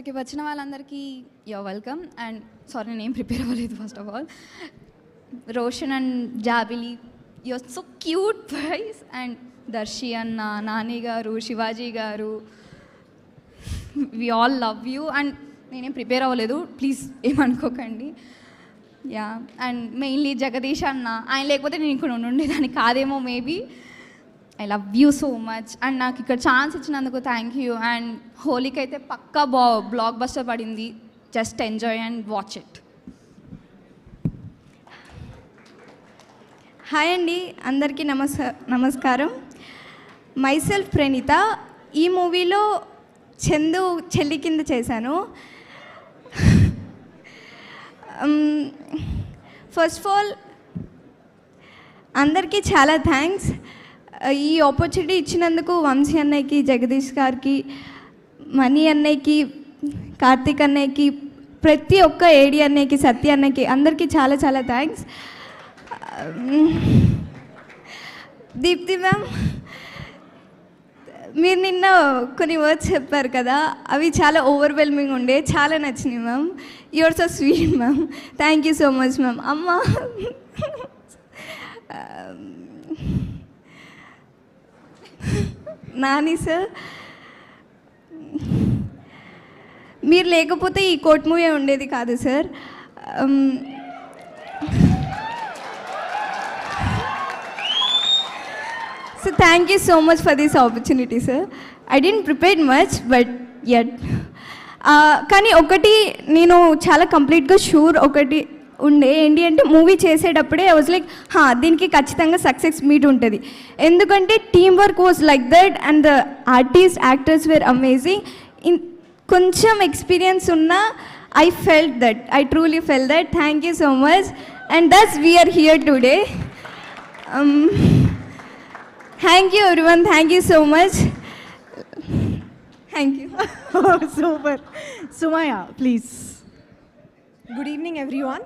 ఇక్కడికి వచ్చిన వాళ్ళందరికీ యూర్ వెల్కమ్. అండ్ సారీ నేను ఏం ప్రిపేర్ అవ్వలేదు. First of all Roshan and Jabili, you're so cute boys. And Darshi అన్న, నాని గారు, శివాజీ గారు, we all love you. And నేనేం ప్రిపేర్ అవ్వలేదు, ప్లీజ్ ఏమనుకోకండి. యా, అండ్ మెయిన్లీ జగదీష్ అన్న, ఆయన లేకపోతే నేను ఇక్కడ ఉండేదాన్ని కాదేమో maybe. I love you so much. And నాకు ఇక్కడ ఛాన్స్ ఇచ్చినందుకు థ్యాంక్ యూ. అండ్ హోలీకి అయితే పక్కా బ్లాక్ బస్టర్ పడింది. Just enjoy and watch it. Hi అండి, అందరికీ నమస్కారం. మైసెల్ఫ్ ప్రణీత. ఈ మూవీలో చందు చెల్లి కింద చేశాను. ఫస్ట్ ఆఫ్ ఆల్ అందరికీ చాలా థ్యాంక్స్. ఈ ఆపర్చునిటీ ఇచ్చినందుకు వంశీ అన్నయ్యకి, జగదీష్ గారికి, మణి అన్నయ్యకి, కార్తీక్ అన్నయ్యకి, ప్రతి ఒక్క ఏడి అన్నయ్యకి, సత్య అన్నయ్యకి, అందరికీ చాలా చాలా థ్యాంక్స్. దీప్తి మ్యామ్, మీరు నిన్న కొన్ని వర్డ్స్ చెప్పారు కదా, అవి చాలా ఓవర్వెల్మింగ్ ఉండే, చాలా నచ్చినాయి ma'am. You're so sweet ma'am. Thank you so much ma'am. అమ్మ, నాని సార్, మీరు లేకపోతే ఈ కోర్ట్ మూవీ ఉండేది కాదు sir. So thank you so much for this opportunity, sir. I didn't prepare much, but yet. కానీ ఒకటి నేను చాలా కంప్లీట్గా షూర్ ఒకటి ఉండే, ఏంటి అంటే మూవీ చేసేటప్పుడే ఐ వాజ్ లైక్ దీనికి ఖచ్చితంగా సక్సెస్ మీట్ ఉంటుంది. ఎందుకంటే team work was like that and the artist actors were amazing. కొంచెం ఎక్స్పీరియన్స్ ఉన్నా I felt that, I truly felt that. Thank you so much. And that's we're here today. Thank you everyone, thank you so much. Thank you. Super. Sumaya, please. Good evening everyone.